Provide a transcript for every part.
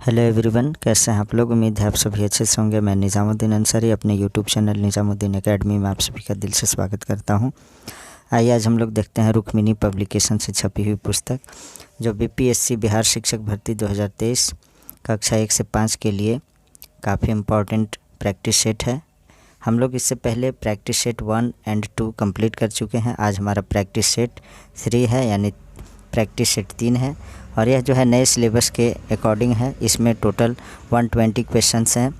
Hello everyone, कैसे हैं आप लोग। उम्मीद है आप सभी अच्छे से होंगे। मैं निज़ामुद्दीन अंसारी अपने यूट्यूब चैनल निज़ामुद्दीन एकेडमी में आप सभी का दिल से स्वागत करता हूं। आइए आज हम लोग देखते हैं रुक्मिणी पब्लिकेशन से छपी हुई पुस्तक, जो बीपीएससी बिहार शिक्षक भर्ती 2023 कक्षा 1 से 5 के लिए काफ़ी इम्पॉर्टेंट प्रैक्टिस सेट है। हम लोग इससे पहले प्रैक्टिस सेट 1 और 2 कंप्लीट कर चुके हैं। आज हमारा प्रैक्टिस सेट 3 है, यानी प्रैक्टिस सेट 3 है, और यह जो है नए सिलेबस के अकॉर्डिंग है। इसमें टोटल 120 क्वेश्चंस हैं।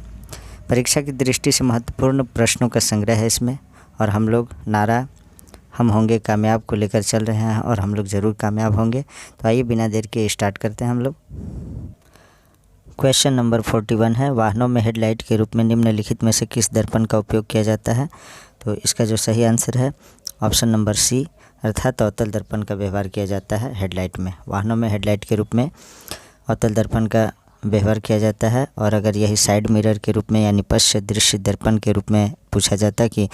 परीक्षा की दृष्टि से महत्वपूर्ण प्रश्नों का संग्रह है इसमें, और हम लोग नारा हम होंगे कामयाब को लेकर चल रहे हैं, और हम लोग ज़रूर कामयाब होंगे। तो आइए बिना देर के स्टार्ट करते हैं हम लोग। क्वेश्चन नंबर 41 है, वाहनों में हेडलाइट के रूप में निम्नलिखित में से किस दर्पण का उपयोग किया जाता है। तो इसका जो सही आंसर है ऑप्शन नंबर सी, अर्थात अवतल दर्पण का व्यवहार किया जाता है हेडलाइट में। वाहनों में हेडलाइट के रूप में अवतल दर्पण का व्यवहार किया जाता है। और अगर यही साइड मिरर के रूप में यानी पश्च दृश्य दर्पण के रूप में पूछा जाता कि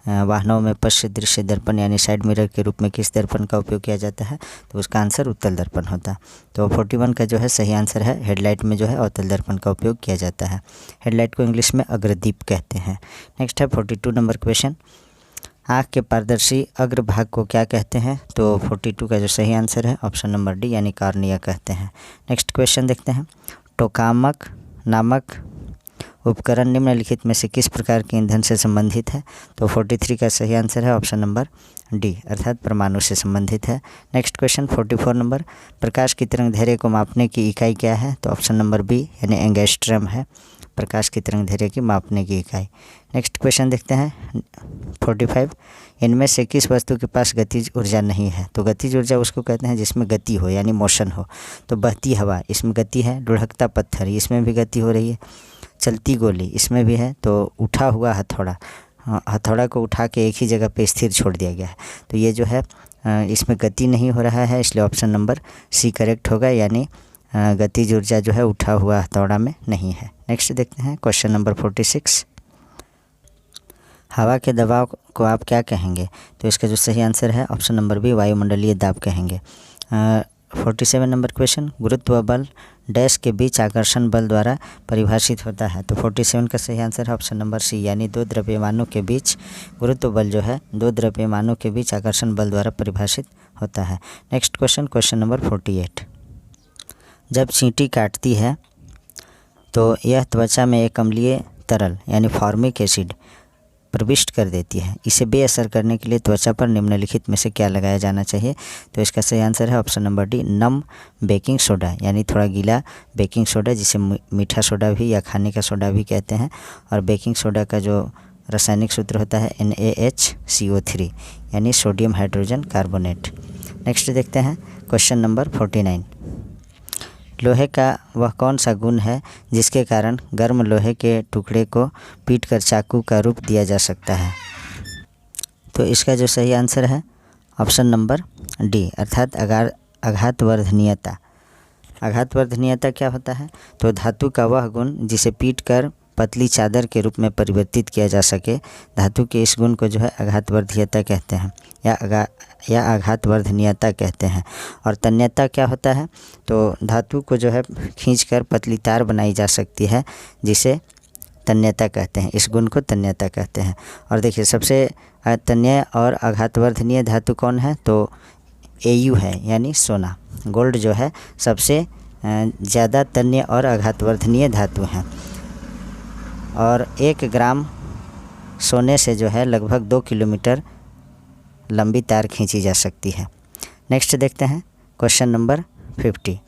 वाहनों में पश्च दृश्य दर्पण यानी साइड मिरर के रूप में किस दर्पण का उपयोग किया जाता है, तो उसका आंसर उत्तल दर्पण होता। तो 41 का जो है सही आंसर है, हेडलाइट में जो है अवतल दर्पण का उपयोग किया जाता है। हेडलाइट को इंग्लिश में अग्रदीप कहते हैं। नेक्स्ट है 42 नंबर क्वेश्चन, आँख के पारदर्शी अग्रभाग को क्या कहते हैं। तो 42 का जो सही आंसर है ऑप्शन नंबर डी, यानी कॉर्निया कहते हैं। नेक्स्ट क्वेश्चन देखते हैं, टोकामक नामक उपकरण निम्नलिखित में से किस प्रकार के ईंधन से संबंधित है। तो 43 का सही आंसर है ऑप्शन नंबर डी, अर्थात परमाणु से संबंधित है। नेक्स्ट क्वेश्चन 44 नंबर, प्रकाश की तरंग धैर्य को मापने की इकाई क्या है। तो ऑप्शन नंबर बी, यानी एंगस्ट्रम है प्रकाश की तरंग धैर्य की मापने की इकाई। नेक्स्ट क्वेश्चन देखते हैं 45, इनमें से किस वस्तु के पास गतिज ऊर्जा नहीं है। तो गतिज ऊर्जा उसको कहते हैं जिसमें गति हो, यानी मोशन हो। तो बहती हवा, इसमें गति है। लुढ़कता पत्थर, इसमें भी गति हो रही है। चलती गोली, इसमें भी है। तो उठा हुआ हथौड़ा, हथौड़ा को उठा के एक ही जगह पे स्थिर छोड़ दिया गया है। तो ये जो है इसमें गति नहीं हो रहा है, इसलिए ऑप्शन नंबर सी करेक्ट होगा, यानी गतिज ऊर्जा जो है उठा हुआ हथौड़ा में नहीं है। नेक्स्ट देखते हैं क्वेश्चन नंबर 46, हवा के दबाव को आप क्या कहेंगे। तो इसका जो सही आंसर है ऑप्शन नंबर बी, वायुमंडलीय दाब कहेंगे। 47 नंबर क्वेश्चन, गुरुत्व बल डैश के बीच आकर्षण बल द्वारा परिभाषित होता है। तो 47 का सही आंसर है ऑप्शन नंबर सी, यानी दो द्रव्यमानों के बीच गुरुत्व बल जो है दो द्रव्यमानों के बीच आकर्षण बल द्वारा परिभाषित होता है। नेक्स्ट क्वेश्चन नंबर 48, जब चींटी काटती है तो यह त्वचा में एक अम्लीय तरल यानी फॉर्मिक एसिड प्रविष्ट कर देती है। इसे बेअसर करने के लिए त्वचा पर निम्नलिखित में से क्या लगाया जाना चाहिए। तो इसका सही आंसर है ऑप्शन नंबर डी, नम बेकिंग सोडा, यानी थोड़ा गीला बेकिंग सोडा, जिसे मीठा सोडा भी या खाने का सोडा भी कहते हैं। और बेकिंग सोडा का जो रासायनिक सूत्र होता है NaHCO3, यानी सोडियम हाइड्रोजन कार्बोनेट। नेक्स्ट देखते हैं क्वेश्चन नंबर 49, लोहे का वह कौन सा गुण है जिसके कारण गर्म लोहे के टुकड़े को पीटकर चाकू का रूप दिया जा सकता है। तो इसका जो सही आंसर है ऑप्शन नंबर डी, अर्थात आघातवर्धनीयता। आघातवर्धनीयता क्या होता है। तो धातु का वह गुण जिसे पीटकर पतली चादर के रूप में परिवर्तित किया जा सके, धातु के इस गुण को जो है आघातवर्धनीयता कहते हैं या आघातवर्धनीयता कहते हैं। और तन्यता क्या होता है। तो धातु को जो है खींचकर पतली तार बनाई जा सकती है, जिसे तन्यता कहते हैं। इस गुण को तन्यता कहते हैं। और देखिए सबसे तन्य और आघातवर्धनीय धातु कौन है। तो Au है, यानी सोना। गोल्ड जो है सबसे ज़्यादा तन्य और आघातवर्धनीय धातु हैं। और 1 ग्राम सोने से जो है लगभग 2 किलोमीटर लंबी तार खींची जा सकती है। नेक्स्ट देखते हैं क्वेश्चन नंबर 50,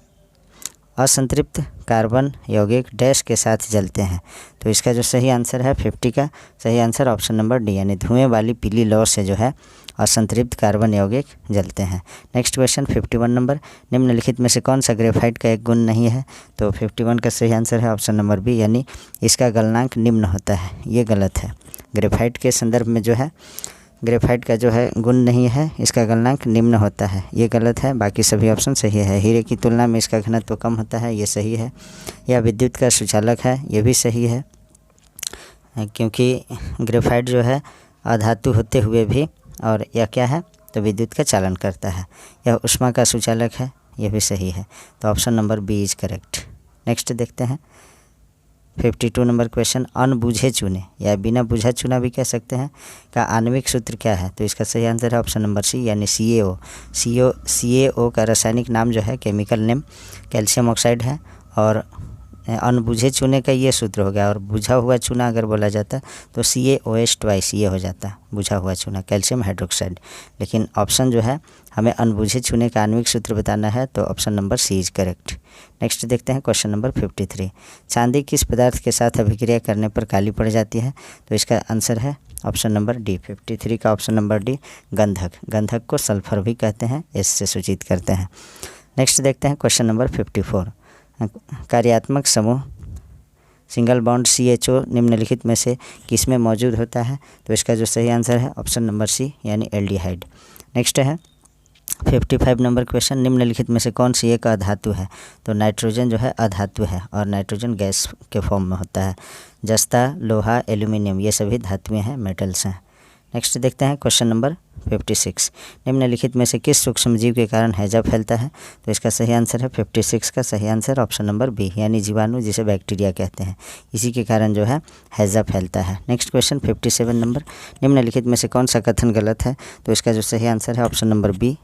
असंतृप्त कार्बन यौगिक डैश के साथ जलते हैं। तो इसका जो सही आंसर है 50 का सही आंसर ऑप्शन नंबर डी, यानी धुएं वाली पीली लौ से जो है असंतृप्त कार्बन यौगिक जलते हैं। नेक्स्ट क्वेश्चन 51 नंबर, निम्नलिखित में से कौन सा ग्रेफाइट का एक गुण नहीं है। तो 51 का सही आंसर है ऑप्शन नंबर बी, यानी इसका गलनांक निम्न होता है। ये गलत है। ग्रेफाइट के संदर्भ में जो है ग्रेफाइट का जो है गुण नहीं है, इसका गलनांक निम्न होता है। ये गलत है, बाकी सभी ऑप्शन सही है। हीरे की तुलना में इसका घनत्व कम होता है, ये सही है। यह विद्युत का सुचालक है, ये भी सही है, क्योंकि ग्रेफाइट जो है अधातु होते हुए भी, और यह क्या है तो विद्युत का चालन करता है। यह ऊष्मा का सुचालक है, यह भी सही है। तो option number B is correct. Next देखते हैं 52 नंबर क्वेश्चन, अनबूझे चूने या बिना बुझा चूना भी कह सकते हैं का आणविक सूत्र क्या है? तो इसका सही आंसर है ऑप्शन नंबर सी यानी CaO। CaO का रासायनिक नाम जो है, केमिकल नेम कैल्शियम ऑक्साइड है। और अनबुझे चूने का ये सूत्र हो गया। और बुझा हुआ चूना अगर बोला जाता तो CaOH ट्वाइस ये हो जाता, बुझा हुआ चूना कैल्शियम हाइड्रोक्साइड। लेकिन ऑप्शन जो है हमें अनबुझे चूने का आणविक सूत्र बताना है, तो option number C is correct. Next देखते हैं क्वेश्चन नंबर 53, चांदी किस पदार्थ के साथ अभिक्रिया करने पर काली पड़ जाती है? तो इसका आंसर है ऑप्शन नंबर डी। 53 का ऑप्शन नंबर डी, गंधक। गंधक को सल्फर भी कहते हैं, इससे सूचित करते हैं। नेक्स्ट देखते हैं क्वेश्चन नंबर 54, कार्यात्मक समूह सिंगल बॉन्ड CHO निम्नलिखित में से किस में मौजूद होता है? तो इसका जो सही आंसर है ऑप्शन नंबर सी यानी एल्डिहाइड। नेक्स्ट है 55 नंबर क्वेश्चन, निम्नलिखित में से कौन सी एक अधातु है? तो नाइट्रोजन जो है अधातु है और नाइट्रोजन गैस के फॉर्म में होता है। जस्ता, लोहा, एल्यूमिनियम ये सभी धातुएं हैं, मेटल्स हैं। नेक्स्ट देखते हैं क्वेश्चन नंबर 56, निम्नलिखित में से किस सूक्ष्मजीव के कारण हैजा फैलता है? तो इसका सही आंसर है 56 का सही आंसर ऑप्शन नंबर बी यानी जीवाणु, जिसे बैक्टीरिया कहते हैं, इसी के कारण जो है हैजा फैलता है। नेक्स्ट क्वेश्चन 57 नंबर, निम्नलिखित में से कौन सा कथन गलत है? तो इसका जो सही आंसर है ऑप्शन नंबर बी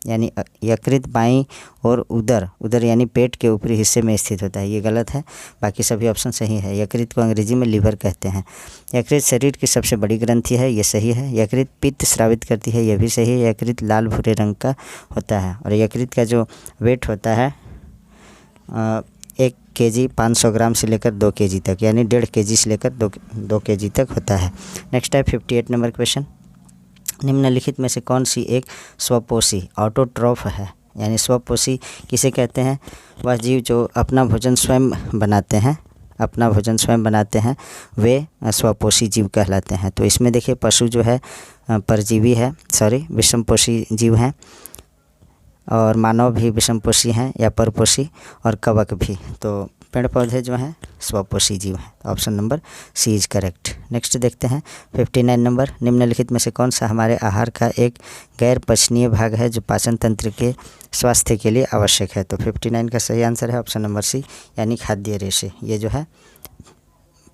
यानी यकृत बाईं और उदर यानी पेट के ऊपरी हिस्से में स्थित होता है, ये गलत है। बाकी सभी ऑप्शन सही है। यकृत को अंग्रेजी में लीवर कहते हैं। यकृत शरीर की सबसे बड़ी ग्रंथि है, ये सही है। यकृत पित्त स्रावित करती है, यह भी सही है। यकृत लाल भूरे रंग का होता है और यकृत का जो वेट होता है 1 kg 500 ग्राम से लेकर 2 kg तक, यानी 1.5 kg से लेकर 2 kg तक होता है। नेक्स्ट है 58 नंबर क्वेश्चन, निम्नलिखित में से कौन सी एक स्वपोषी ऑटोट्रॉफ है? यानी स्वपोषी किसे कहते हैं? वह जीव जो अपना भोजन स्वयं बनाते हैं, वे स्वपोषी जीव कहलाते हैं। तो इसमें देखिए पशु जो है परजीवी है, विषमपोषी जीव हैं, और मानव भी विषमपोषी हैं या परपोषी, और कवक भी। तो पेड़ पौधे जो हैं स्वपोषी जीव हैं। Option number C is correct. Next देखते हैं 59 नंबर, निम्नलिखित में से कौन सा हमारे आहार का एक गैर पचनीय भाग है जो पाचन तंत्र के स्वास्थ्य के लिए आवश्यक है? तो 59 का सही आंसर है ऑप्शन नंबर सी यानी खाद्य रेशे, ये जो है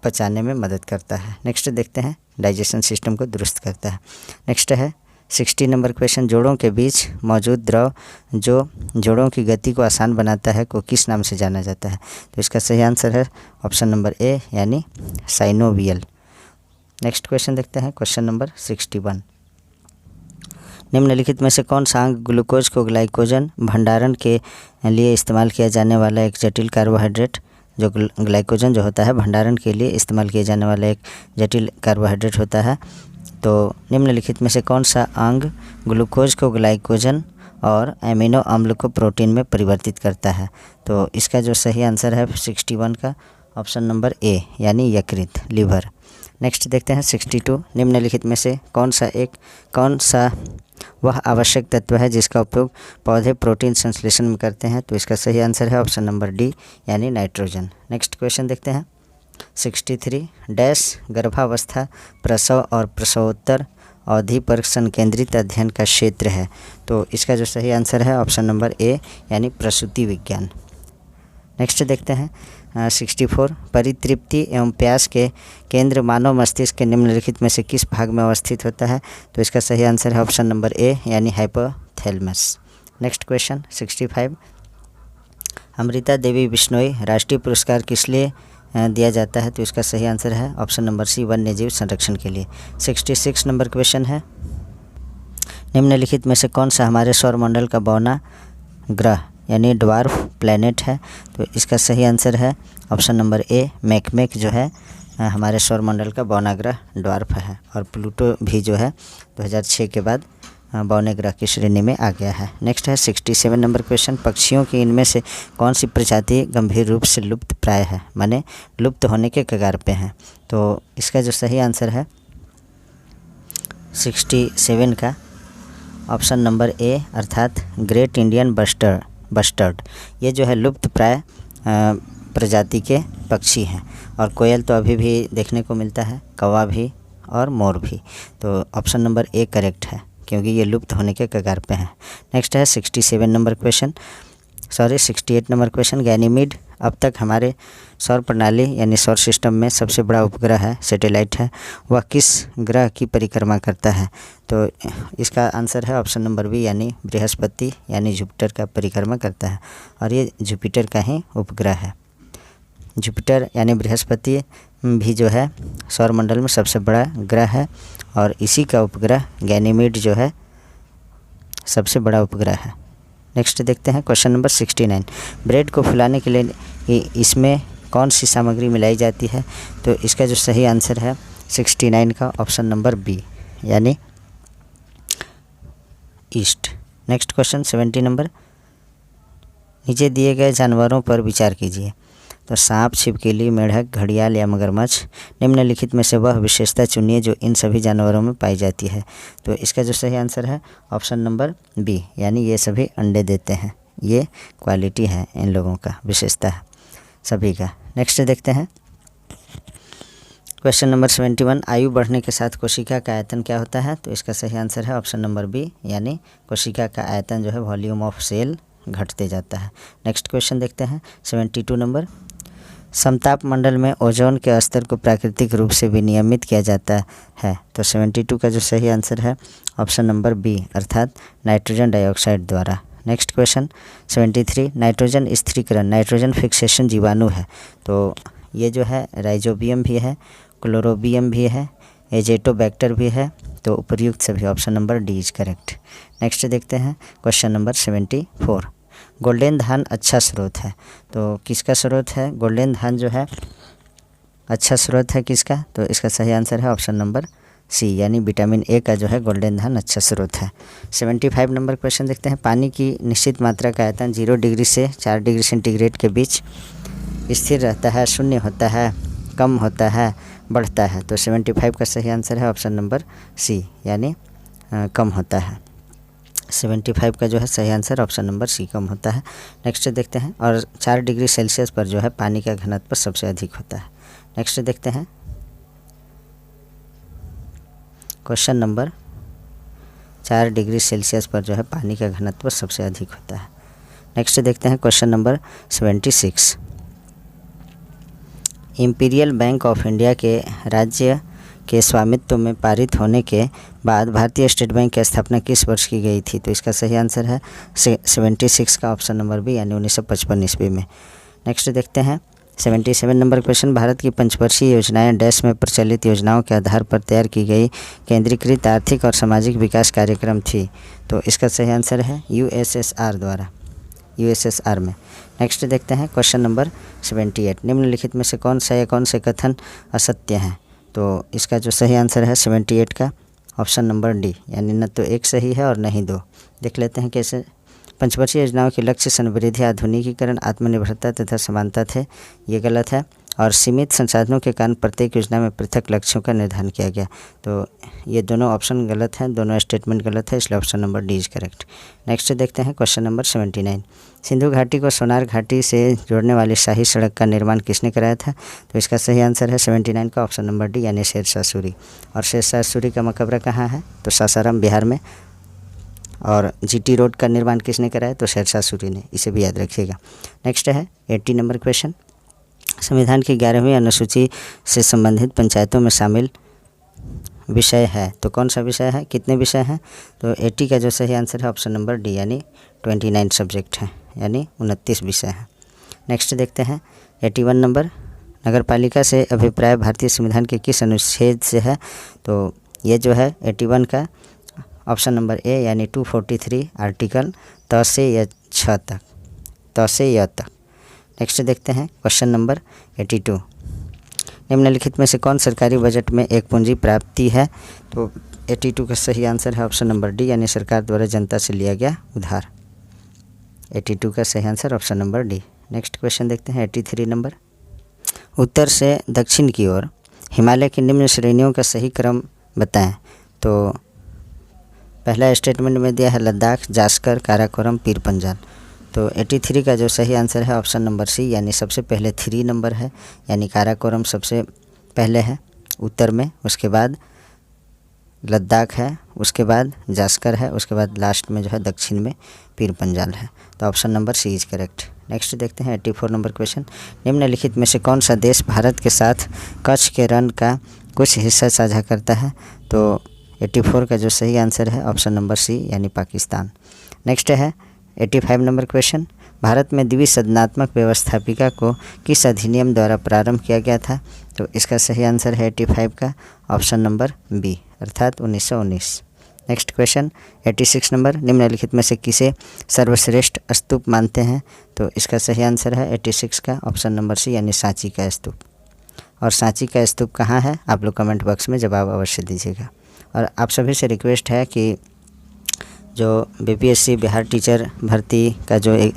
पचाने में मदद करता है। नेक्स्ट देखते हैं डाइजेशन सिस्टम को दुरुस्त करता है। नेक्स्ट है 60 नंबर क्वेश्चन, जोड़ों के बीच मौजूद द्रव जो जोड़ों की गति को आसान बनाता है को किस नाम से जाना जाता है? तो इसका सही आंसर है ऑप्शन नंबर ए यानी साइनोवियल। नेक्स्ट क्वेश्चन देखते हैं क्वेश्चन नंबर 61, निम्नलिखित में से कौन सा अंग ग्लूकोज को ग्लाइकोजन भंडारण के लिए इस्तेमाल किया जाने वाला एक जटिल कार्बोहाइड्रेट, जो ग्लाइकोजन जो होता है भंडारण के लिए इस्तेमाल किया जाने वाला एक जटिल कार्बोहाइड्रेट होता है। तो निम्नलिखित में से कौन सा अंग ग्लूकोज को ग्लाइकोजन और एमिनो अम्ल को प्रोटीन में परिवर्तित करता है? तो इसका जो सही आंसर है 61 का ऑप्शन नंबर ए यानी यकृत, लीवर। नेक्स्ट देखते हैं 62, निम्नलिखित में से कौन सा वह आवश्यक तत्व है जिसका उपयोग पौधे प्रोटीन संश्लेषण में करते हैं? तो इसका सही आंसर है ऑप्शन नंबर डी यानी नाइट्रोजन। नेक्स्ट क्वेश्चन देखते हैं 63, डैश गर्भावस्था, प्रसव और प्रसवोत्तर अवधि पर संकेंद्रित अध्ययन का क्षेत्र है? तो इसका जो सही आंसर है ऑप्शन नंबर ए यानी प्रसूति विज्ञान। नेक्स्ट देखते हैं 64, परितृप्ति एवं प्यास के केंद्र मानव मस्तिष्क के निम्नलिखित में से किस भाग में अवस्थित होता है? तो इसका सही आंसर है ऑप्शन नंबर ए यानी hypothalamus. Next question 65, Amrita Devi Bishnoi राष्ट्रीय पुरस्कार किस लिए दिया जाता है? तो इसका सही आंसर है ऑप्शन नंबर सी वन्य जीव संरक्षण के लिए। 66 नंबर क्वेश्चन है, निम्नलिखित में से कौन सा हमारे सौरमंडल का बौना ग्रह यानी ड्वार्फ प्लैनेट है? तो इसका सही आंसर है ऑप्शन नंबर ए मैकमेक जो है हमारे सौरमंडल का बौना ग्रह ड्वार्फ है। और प्लूटो भी जो है 2006 के बाद बौने ग्रह की श्रेणी में आ गया है। नेक्स्ट है 67 नंबर क्वेश्चन, पक्षियों की इनमें से कौन सी प्रजाति गंभीर रूप से लुप्त प्राय है, माने लुप्त होने के कगार पे हैं? तो इसका जो सही आंसर है 67 का ऑप्शन नंबर ए अर्थात ग्रेट इंडियन बस्टर्ड, ये जो है लुप्त प्राय प्रजाति के पक्षी हैं। और कोयल तो अभी भी देखने को मिलता है, कौवा भी और मोर भी। तो ऑप्शन नंबर ए करेक्ट है क्योंकि ये लुप्त होने के कगार पे हैं। नेक्स्ट है 68 नंबर क्वेश्चन, गैनीमीड अब तक हमारे सौर प्रणाली यानी सौर सिस्टम में सबसे बड़ा उपग्रह है, सैटेलाइट है, वह किस ग्रह की परिक्रमा करता है? तो इसका आंसर है ऑप्शन नंबर बी यानी बृहस्पति यानी जुपिटर का परिक्रमा करता है और ये जुपिटर का ही उपग्रह है। जुपिटर यानी बृहस्पति भी जो है सौरमंडल में सबसे बड़ा ग्रह है और इसी का उपग्रह गैनीमेड जो है सबसे बड़ा उपग्रह है। नेक्स्ट देखते हैं क्वेश्चन नंबर 69। ब्रेड को फुलाने के लिए इसमें कौन सी सामग्री मिलाई जाती है? तो इसका जो सही आंसर है 69 का ऑप्शन नंबर बी यानी ईस्ट। Next question 70 number. नीचे दिए गए जानवरों पर विचार कीजिए। तो सांप, छिपकली, मेंढक, घड़ियाल या मगरमच्छ, निम्नलिखित में से वह विशेषता चुनिए जो इन सभी जानवरों में पाई जाती है। तो इसका जो सही आंसर है ऑप्शन नंबर बी यानी ये सभी अंडे देते हैं। ये क्वालिटी है इन लोगों का, विशेषता है सभी का। नेक्स्ट देखते हैं क्वेश्चन नंबर 71। आयु बढ़ने के साथ कोशिका का आयतन क्या होता है? तो इसका सही आंसर है ऑप्शन नंबर बी यानी कोशिका का आयतन जो है वॉल्यूम ऑफ सेल घटते जाता है। नेक्स्ट क्वेश्चन देखते हैं 72 नंबर। समताप मंडल में ओजोन के स्तर को प्राकृतिक रूप से विनियमित किया जाता है। तो 72 का जो सही आंसर है ऑप्शन नंबर बी अर्थात नाइट्रोजन डाइऑक्साइड द्वारा। Next question 73। नाइट्रोजन स्थिरीकरण, नाइट्रोजन फिक्सेशन जीवाणु है। तो ये जो है राइजोबियम भी है, क्लोरोबियम भी है, एजेटोबैक्टर भी है। तो उपर्युक्त सभी option number D is correct. Next देखते हैं क्वेश्चन नंबर 74। गोल्डन धान अच्छा स्रोत है। तो किसका स्रोत है? गोल्डन धान जो है अच्छा स्रोत है किसका? तो इसका सही आंसर है ऑप्शन नंबर सी यानी विटामिन ए का जो है गोल्डन धान अच्छा स्रोत है। 75 नंबर क्वेश्चन देखते हैं। पानी की निश्चित मात्रा का आयतन 0 डिग्री से 4 डिग्री सेंटीग्रेड के बीच स्थिर रहता है, शून्य होता है, कम होता है, बढ़ता है। तो 75 का सही आंसर है ऑप्शन नंबर सी यानी कम होता है। 75 का जो है सही आंसर ऑप्शन नंबर सी कम होता है। नेक्स्ट देखते हैं और 4 डिग्री सेल्सियस पर जो है पानी का घनत्व सबसे अधिक होता है। नेक्स्ट देखते हैं क्वेश्चन नंबर 4 डिग्री सेल्सियस पर जो है पानी का घनत्व सबसे अधिक होता है। नेक्स्ट देखते हैं question number 76। Imperial bank of India के राज्य के स्वामित्व में पारित होने के बाद भारतीय स्टेट बैंक की स्थापना किस वर्ष की गई थी? तो इसका सही आंसर है 76 का ऑप्शन नंबर बी यानी 1955 ईस्वी में। नेक्स्ट देखते हैं 77 नंबर क्वेश्चन। भारत की पंचवर्षीय योजनाएं डैश में प्रचलित योजनाओं के आधार पर तैयार की गई केंद्रीकृत आर्थिक और सामाजिक विकास कार्यक्रम थी। तो इसका सही आंसर है यूएसएसआर द्वारा, यूएसएसआर में। नेक्स्ट देखते हैं क्वेश्चन नंबर 78। निम्नलिखित में से कौन से कथन असत्य हैं? तो इसका जो सही आंसर है 78 का ऑप्शन नंबर डी यानी न तो एक सही है और न ही दो। देख लेते हैं कैसे। पंचवर्षीय योजनाओं के लक्ष्य संवृद्धि, आधुनिकीकरण, आत्मनिर्भरता तथा समानता थे, ये गलत है। और सीमित संसाधनों के कारण प्रत्येक योजना में पृथक लक्ष्यों का निर्धारण किया गया। तो ये दोनों ऑप्शन गलत हैं, दोनों स्टेटमेंट गलत है, इसलिए option number D is correct. Next देखते हैं क्वेश्चन नंबर 79। सिंधु घाटी को सोनार घाटी से जोड़ने वाली शाही सड़क का निर्माण किसने कराया था? तो इसका सही आंसर है 79 का ऑप्शन नंबर डी यानी शेरशाह सूरी। और शेरशाह सूरी का मकबरा कहाँ है? तो सासाराम बिहार में। और जीटी रोड का निर्माण किसने कराया? तो शेरशाह सूरी ने, इसे भी याद रखिएगा। नेक्स्ट है 80 नंबर क्वेश्चन। संविधान की 11वीं अनुसूची से संबंधित पंचायतों में शामिल विषय है। तो कौन सा विषय है? कितने विषय हैं? तो 80 का जो सही आंसर है ऑप्शन नंबर डी यानी 29 सब्जेक्ट हैं यानी 29 विषय हैं। नेक्स्ट देखते हैं 81 नंबर। नगरपालिका से अभिप्राय भारतीय संविधान के किस अनुच्छेद से है? तो ये जो है 81 का ऑप्शन नंबर ए यानी 243 आर्टिकल त से या छ तक, त से य तक। नेक्स्ट देखते हैं क्वेश्चन नंबर 82। निम्नलिखित में से कौन सरकारी बजट में एक पूंजी प्राप्ति है? तो 82 का सही आंसर है ऑप्शन नंबर डी यानी सरकार द्वारा जनता से लिया गया उधार। 82 का सही answer option number D. Next question देखते हैं 83 नंबर। उत्तर से दक्षिण की ओर हिमालय की निम्न श्रेणियों का सही क्रम बताएं। तो पहला स्टेटमेंट में दिया है लद्दाख, जास्कर, काराकोरम, पीर पंजाल। तो 83 का जो सही आंसर है ऑप्शन नंबर सी यानी सबसे पहले 3 नंबर है यानी काराकोरम सबसे पहले है उत्तर में, उसके बाद लद्दाख है, उसके बाद जास्कर है, उसके बाद लास्ट में जो है दक्षिण में पीर पंजाल है। तो option number C is correct. Next देखते हैं 84 नंबर क्वेश्चन, निम्नलिखित में से कौन सा देश भारत के साथ कच्छ के रण का कुछ हिस्सा साझा करता है? तो 84 का जो सही आंसर है ऑप्शन नंबर सी यानी पाकिस्तान। नेक्स्ट है 85 नंबर क्वेश्चन, भारत में द्विसदनात्मक व्यवस्थापिका को किस अधिनियम द्वारा प्रारंभ किया गया था? तो इसका सही आंसर है 85 का ऑप्शन नंबर बी अर्थात 1919। नेक्स्ट क्वेश्चन 86 नंबर, निम्नलिखित में से किसे सर्वश्रेष्ठ स्तूप मानते हैं? तो इसका सही आंसर है 86 का ऑप्शन नंबर सी यानी सांची का स्तूप। और सांची का स्तूप कहाँ है आप लोग कमेंट बॉक्स में जवाब अवश्य दीजिएगा। और आप सभी से रिक्वेस्ट है कि जो बीपीएससी बिहार टीचर भर्ती का जो एक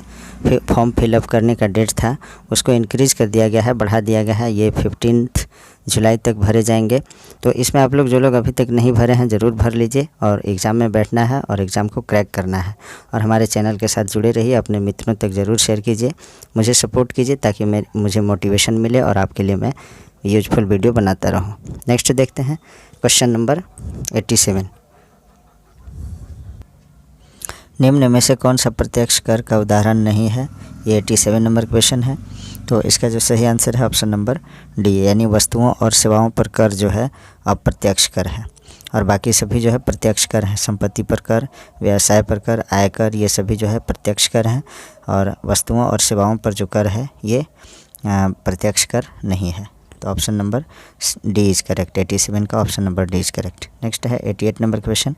फॉर्म फिलअप करने का डेट था उसको इंक्रीज़ कर दिया गया है, बढ़ा दिया गया है। ये 15 जुलाई तक भरे जाएंगे। तो इसमें आप लोग जो लोग अभी तक नहीं भरे हैं ज़रूर भर लीजिए और एग्ज़ाम में बैठना है और एग्ज़ाम को क्रैक करना है। और हमारे चैनल के साथ जुड़े रहिए, अपने मित्रों तक ज़रूर शेयर कीजिए, मुझे सपोर्ट कीजिए ताकि मुझे मोटिवेशन मिले और आपके लिए मैं यूजफुल वीडियो बनाता रहूँ। नेक्स्ट देखते हैं क्वेश्चन नंबर 87, निम्न में से कौन सा प्रत्यक्ष कर का उदाहरण नहीं है? ये 87 नंबर क्वेश्चन है। तो इसका जो सही आंसर है ऑप्शन नंबर डी यानी वस्तुओं और सेवाओं पर कर जो है अप्रत्यक्ष कर है और बाकी सभी जो है प्रत्यक्ष कर हैं। संपत्ति पर कर, व्यवसाय पर कर, आयकर, ये सभी जो है प्रत्यक्ष कर हैं और वस्तुओं और सेवाओं पर जो कर है ये प्रत्यक्ष कर नहीं है। तो option number D is correct. 87 का option number D is correct. Next है 88 नंबर क्वेश्चन,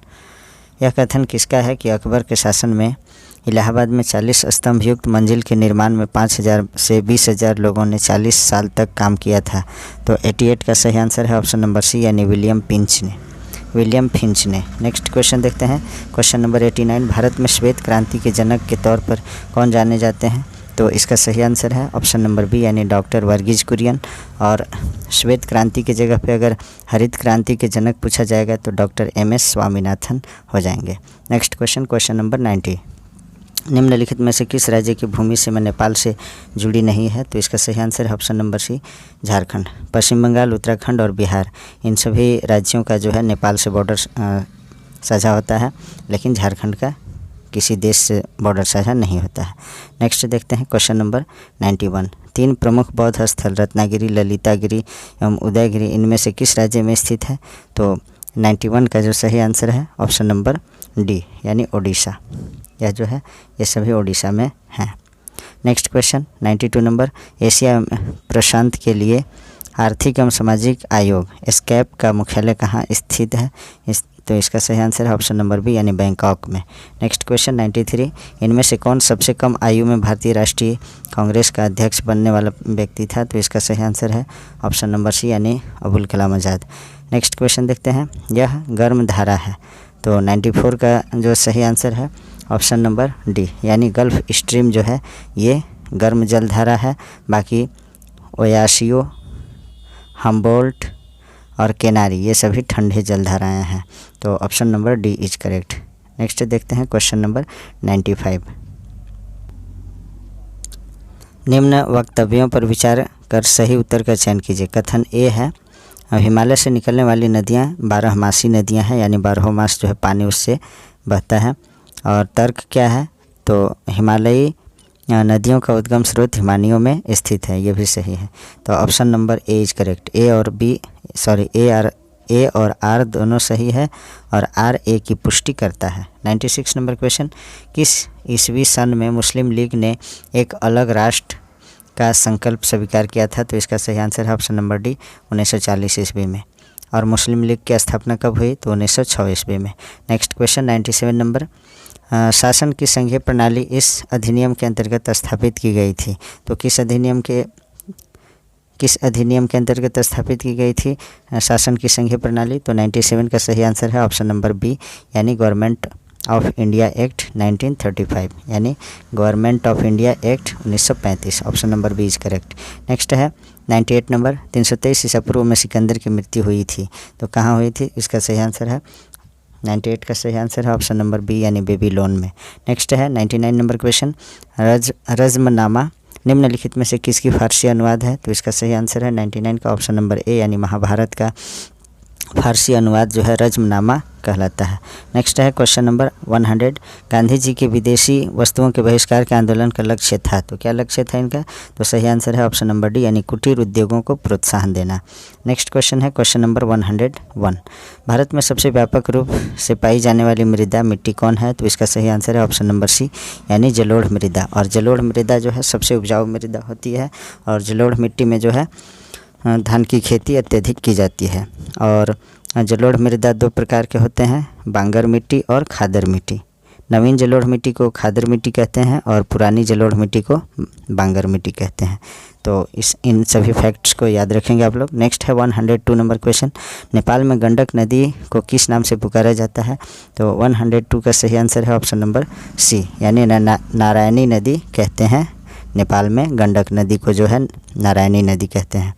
यह कथन किसका है कि अकबर के शासन में इलाहाबाद में 40 स्तंभ युक्त मंजिल के निर्माण में 5,000 से 20,000 लोगों ने 40 साल तक काम किया था? तो 88 का सही आंसर है ऑप्शन नंबर सी यानी विलियम फिंच ने। नेक्स्ट क्वेश्चन देखते हैं क्वेश्चन नंबर 89, भारत में श्वेत क्रांति के जनक के तौर पर कौन जाने जाते हैं? तो इसका सही आंसर है ऑप्शन नंबर बी यानी डॉक्टर वर्गीज कुरियन। और श्वेत क्रांति की जगह पे अगर हरित क्रांति के जनक पूछा जाएगा तो डॉक्टर MS स्वामीनाथन हो जाएंगे। नेक्स्ट क्वेश्चन नंबर 90, निम्नलिखित में से किस राज्य की भूमि सीमा नेपाल से जुड़ी नहीं है? तो इसका सही आंसर है ऑप्शन नंबर सी झारखंड। पश्चिम बंगाल, उत्तराखंड और बिहार, इन सभी राज्यों का जो है नेपाल से बॉर्डर साझा होता है, लेकिन झारखंड का किसी देश से बॉर्डर साझा नहीं होता है। नेक्स्ट देखते हैं क्वेश्चन नंबर 91, 3 प्रमुख बौद्ध स्थल रत्नागिरी, ललितागिरी एवं उदयगिरी इनमें से किस राज्य में स्थित है? तो 91 का जो सही आंसर है ऑप्शन नंबर डी यानी ओडिशा। यह जो है ये सभी ओडिशा में हैं। नेक्स्ट क्वेश्चन 92 नंबर, एशिया प्रशांत के लिए आर्थिक एवं सामाजिक आयोग एस्कैप का मुख्यालय कहाँ स्थित है? तो इसका सही आंसर है ऑप्शन नंबर बी यानी बैंकॉक में। नेक्स्ट क्वेश्चन 93, इनमें से कौन सबसे कम आयु में भारतीय राष्ट्रीय कांग्रेस का अध्यक्ष बनने वाला व्यक्ति था? तो इसका सही आंसर है ऑप्शन नंबर सी यानी अबुल कलाम आज़ाद। नेक्स्ट क्वेश्चन देखते हैं, यह गर्म धारा है। तो 94 का जो सही आंसर है ऑप्शन नंबर डी यानी गल्फ स्ट्रीम जो है ये गर्म जल धारा है। बाकी ओयासियो, हम्बोल्ट और केनारी ये सभी ठंडे जलधाराएँ हैं। तो option number D is correct. Next देखते हैं क्वेश्चन नंबर 95, निम्न वक्तव्यों पर विचार कर सही उत्तर का चयन कीजिए। कथन ए है, हिमालय से निकलने वाली नदियाँ 12मासी नदियाँ हैं यानी 12 मास जो है पानी उससे बहता है। और तर्क क्या है? तो हिमालयी नदियों का उद्गम स्रोत हिमानियों में स्थित है, ये भी सही है। तो option number A is correct. A और आर दोनों सही है और आर ए की पुष्टि करता है। 96 नंबर क्वेश्चन, किस ईस्वी सन में मुस्लिम लीग ने एक अलग राष्ट्र का संकल्प स्वीकार किया था? तो इसका सही आंसर है ऑप्शन नंबर डी 1940 ईस्वी में। और मुस्लिम लीग की स्थापना कब हुई? तो 1906 ईस्वी में। नेक्स्ट क्वेश्चन 97 नंबर, शासन की संघीय प्रणाली इस अधिनियम के अंतर्गत स्थापित की गई थी? तो किस अधिनियम के अंतर्गत स्थापित की गई थी शासन की संघीय प्रणाली? तो 97 का सही आंसर है ऑप्शन नंबर बी यानी गवर्नमेंट ऑफ इंडिया एक्ट 1935 यानी Government of India Act 1935। Option number B is correct. Next है 98 नंबर, 323 ईसा पूर्व में सिकंदर की मृत्यु हुई थी, तो कहाँ हुई थी? इसका सही आंसर है 98 का सही आंसर है ऑप्शन नंबर बी यानी बेबीलोन में। नेक्स्ट है 99 नंबर क्वेश्चन, रज़्मनामा निम्नलिखित में से किसकी फारसी अनुवाद है? तो इसका सही आंसर है 99 का ऑप्शन नंबर ए यानी महाभारत का फारसी अनुवाद जो है रज्मनामा कहलाता है। नेक्स्ट है क्वेश्चन नंबर 100, गांधी जी के विदेशी वस्तुओं के बहिष्कार के आंदोलन का लक्ष्य था, तो क्या लक्ष्य था इनका? तो सही आंसर है ऑप्शन नंबर डी, यानी कुटीर उद्योगों को प्रोत्साहन देना। नेक्स्ट क्वेश्चन है क्वेश्चन नंबर 101, भारत में सबसे व्यापक रूप से पाई जाने वाली मृदा मिट्टी कौन है? तो इसका सही आंसर है ऑप्शन नंबर सी, यानी जलोढ़ मृदा। और जलोढ़ मृदा जो है सबसे उपजाऊ मृदा होती है, और जलोढ़ मिट्टी में जो है धान की खेती अत्यधिक की जाती है। और जलोढ़ मृदा दो प्रकार के होते हैं, बांगर मिट्टी और खादर मिट्टी। नवीन जलोढ़ मिट्टी को खादर मिट्टी कहते हैं और पुरानी जलोढ़ मिट्टी को बांगर मिट्टी कहते हैं। तो इन सभी फैक्ट्स को याद रखेंगे आप लोग। नेक्स्ट है 102 नंबर क्वेश्चन, नेपाल में गंडक नदी को किस नाम से पुकारा जाता है? तो 102 का सही आंसर है ऑप्शन नंबर सी, यानी नारायणी नदी कहते हैं। नेपाल में गंडक नदी को जो है नारायणी नदी कहते हैं।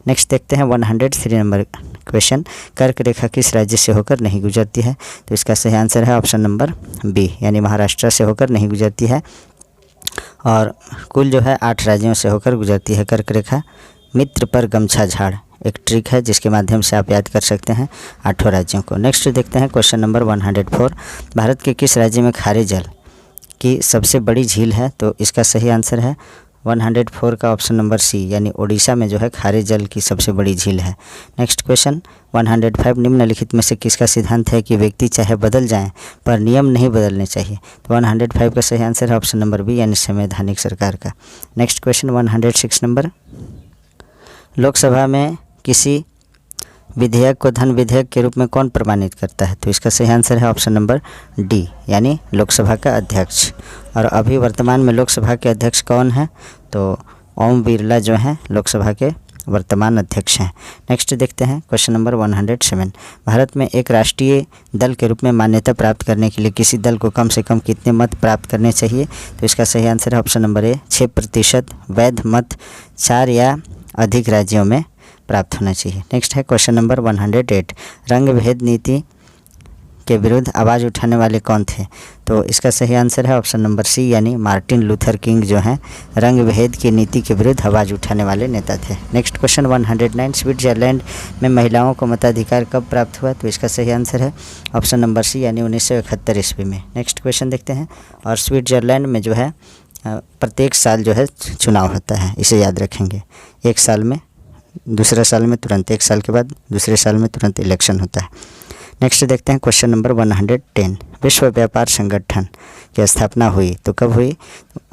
नेक्स्ट देखते हैं 103 नंबर क्वेश्चन, कर्क रेखा किस राज्य से होकर नहीं गुजरती है? तो इसका सही आंसर है ऑप्शन नंबर बी, यानी महाराष्ट्र से होकर नहीं गुजरती है। और कुल जो है 8 राज्यों से होकर गुजरती है कर्क रेखा। मित्र पर गमछा झाड़ एक ट्रिक है जिसके माध्यम से आप याद कर सकते हैं 8 राज्यों को। नेक्स्ट देखते हैं क्वेश्चन नंबर 104, भारत के किस राज्य में खारे जल की सबसे बड़ी झील है? तो इसका सही आंसर है 104 का ऑप्शन नंबर सी, यानी ओडिशा में जो है खारे जल की सबसे बड़ी झील है। नेक्स्ट क्वेश्चन 105, निम्नलिखित में से किसका सिद्धांत है कि व्यक्ति चाहे बदल जाएं पर नियम नहीं बदलने चाहिए? तो 105 का सही आंसर है ऑप्शन नंबर बी, यानी संवैधानिक सरकार का। नेक्स्ट क्वेश्चन 106 नंबर, लोकसभा में किसी विधेयक को धन विधेयक के रूप में कौन प्रमाणित करता है? तो इसका सही आंसर है ऑप्शन नंबर डी, यानी लोकसभा का अध्यक्ष। और अभी वर्तमान में लोकसभा के अध्यक्ष कौन है? तो ओम बिरला जो हैं लोकसभा के वर्तमान अध्यक्ष हैं। नेक्स्ट देखते हैं क्वेश्चन नंबर 107, भारत में एक राष्ट्रीय दल के रूप में मान्यता प्राप्त करने के लिए किसी दल को कम से कम कितने मत प्राप्त करने चाहिए? तो इसका सही आंसर है ऑप्शन नंबर ए, 6% वैध मत 4 या अधिक राज्यों में प्राप्त होना चाहिए। नेक्स्ट है क्वेश्चन नंबर 108, रंग भेद नीति के विरुद्ध आवाज़ उठाने वाले कौन थे? तो इसका सही आंसर है ऑप्शन नंबर सी, यानी मार्टिन लूथर किंग जो हैं रंग भेद की नीति के विरुद्ध आवाज़ उठाने वाले नेता थे। नेक्स्ट क्वेश्चन 109, स्विट्जरलैंड में महिलाओं को मताधिकार कब प्राप्त हुआ? तो इसका सही आंसर है ऑप्शन नंबर सी, यानी 1971 ईस्वी में। नेक्स्ट क्वेश्चन देखते हैं, और स्विट्जरलैंड में जो है प्रत्येक साल जो है चुनाव होता है, इसे याद रखेंगे। एक साल में, दूसरे साल में तुरंत, एक साल के बाद दूसरे साल में तुरंत इलेक्शन होता है। नेक्स्ट देखते हैं क्वेश्चन नंबर 110, विश्व व्यापार संगठन की स्थापना हुई तो कब हुई?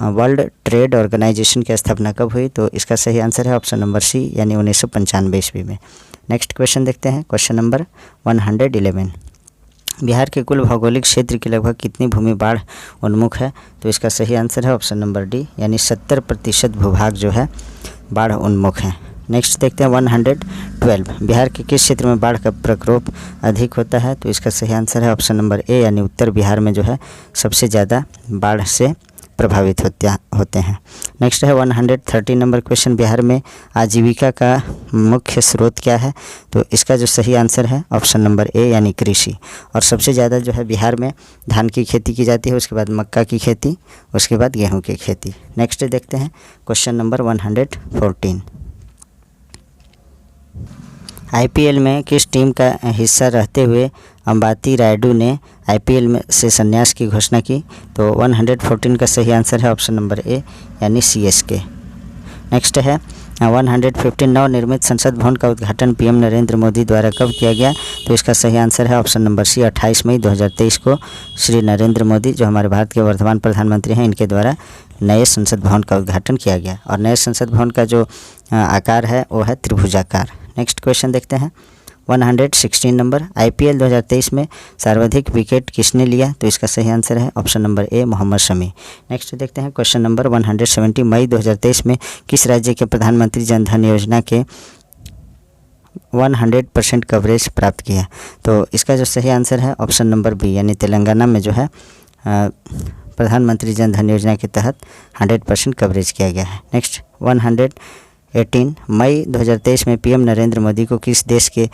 वर्ल्ड ट्रेड ऑर्गेनाइजेशन की स्थापना कब हुई? तो इसका सही आंसर है ऑप्शन नंबर सी, यानी 1995 ईस्वी में। नेक्स्ट क्वेश्चन देखते हैं क्वेश्चन नंबर 111, बिहार के कुल भौगोलिक क्षेत्र की लगभग कितनी भूमि बाढ़ उन्मुख है? तो इसका सही आंसर है ऑप्शन नंबर डी, यानी 70% भूभाग जो है बाढ़ उन्मुख है। नेक्स्ट देखते हैं 112, बिहार के किस क्षेत्र में बाढ़ का प्रकोप अधिक होता है? तो इसका सही आंसर है ऑप्शन नंबर ए, यानी उत्तर बिहार में जो है सबसे ज़्यादा बाढ़ से प्रभावित होते हैं। नेक्स्ट है 113 नंबर क्वेश्चन, बिहार में आजीविका का मुख्य स्रोत क्या है? तो इसका जो सही आंसर है ऑप्शन नंबर ए, यानी कृषि। और सबसे ज़्यादा जो है बिहार में धान की खेती की जाती है, उसके बाद मक्का की खेती, उसके बाद गेहूँ की खेती। नेक्स्ट देखते हैं क्वेश्चन नंबर 114, आईपीएल में किस टीम का हिस्सा रहते हुए अंबाती रायडू ने आईपीएल में से संन्यास की घोषणा की? तो 114 का सही आंसर है ऑप्शन नंबर ए, यानी सीएसके। नेक्स्ट है 115, नवनिर्मित संसद भवन का उद्घाटन पीएम नरेंद्र मोदी द्वारा कब किया गया? तो इसका सही आंसर है ऑप्शन नंबर सी, 28 मई 2023 को श्री नरेंद्र मोदी, जो हमारे भारत के वर्तमान प्रधानमंत्री हैं, इनके द्वारा नए संसद भवन का उद्घाटन किया गया। और नए संसद भवन का जो आकार है वो है त्रिभुजाकार। नेक्स्ट क्वेश्चन देखते हैं 116 नंबर, आईपीएल 2023 में सर्वाधिक विकेट किसने लिया? तो इसका सही आंसर है option number A, Mohammed Shami. Next देखते हैं क्वेश्चन नंबर 170, मई 2023 में किस राज्य के प्रधानमंत्री जन धन योजना के 100% कवरेज प्राप्त किया? तो इसका जो सही आंसर है ऑप्शन नंबर बी, यानी तेलंगाना में जो है प्रधानमंत्री जन धन योजना के तहत 100% कवरेज किया गया है। नेक्स्ट 118, मई 2023 में पीएम नरेंद्र मोदी को किस देश के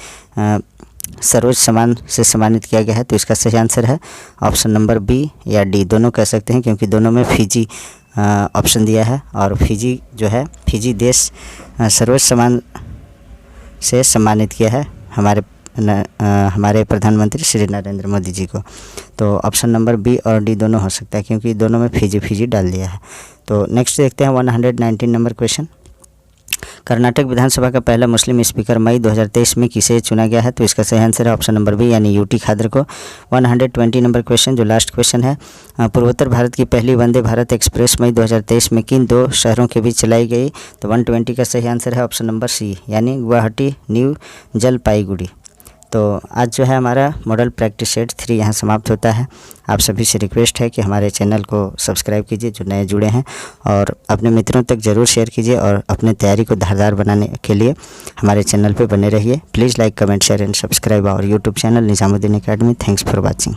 सर्वोच्च सम्मान से सम्मानित किया गया है? तो इसका सही आंसर है ऑप्शन नंबर बी या डी, दोनों कह सकते हैं, क्योंकि दोनों में फिजी ऑप्शन दिया है। और फिजी जो है, फिजी देश सर्वोच्च सम्मान से सम्मानित किया है हमारे हमारे प्रधानमंत्री श्री नरेंद्र मोदी जी को। तो ऑप्शन नंबर बी और डी दोनों हो सकता है, क्योंकि दोनों में फिजी फिजी डाल दिया है। तो नेक्स्ट देखते हैं 119 नंबर क्वेश्चन। कर्नाटक विधानसभा का पहला मुस्लिम स्पीकर मई 2023 में किसे चुना गया है? तो इसका सही आंसर है ऑप्शन नंबर बी, यानी यूटी खादर को। 120 नंबर क्वेश्चन, जो लास्ट क्वेश्चन है, पूर्वोत्तर भारत की पहली वंदे भारत एक्सप्रेस मई 2023 में किन 2 शहरों के बीच चलाई गई? तो 120 का सही आंसर है ऑप्शन नंबर सी, यानी गुवाहाटी न्यू जलपाईगुड़ी। तो आज जो है हमारा मॉडल प्रैक्टिस सेट 3 यहाँ समाप्त होता है। आप सभी से रिक्वेस्ट है कि हमारे चैनल को सब्सक्राइब कीजिए जो नए जुड़े हैं, और अपने मित्रों तक ज़रूर शेयर कीजिए, और अपने तैयारी को धारदार बनाने के लिए हमारे चैनल पे बने रहिए। Please like, comment, share and subscribe our YouTube channel Nizamuddin academy. Thanks for watching.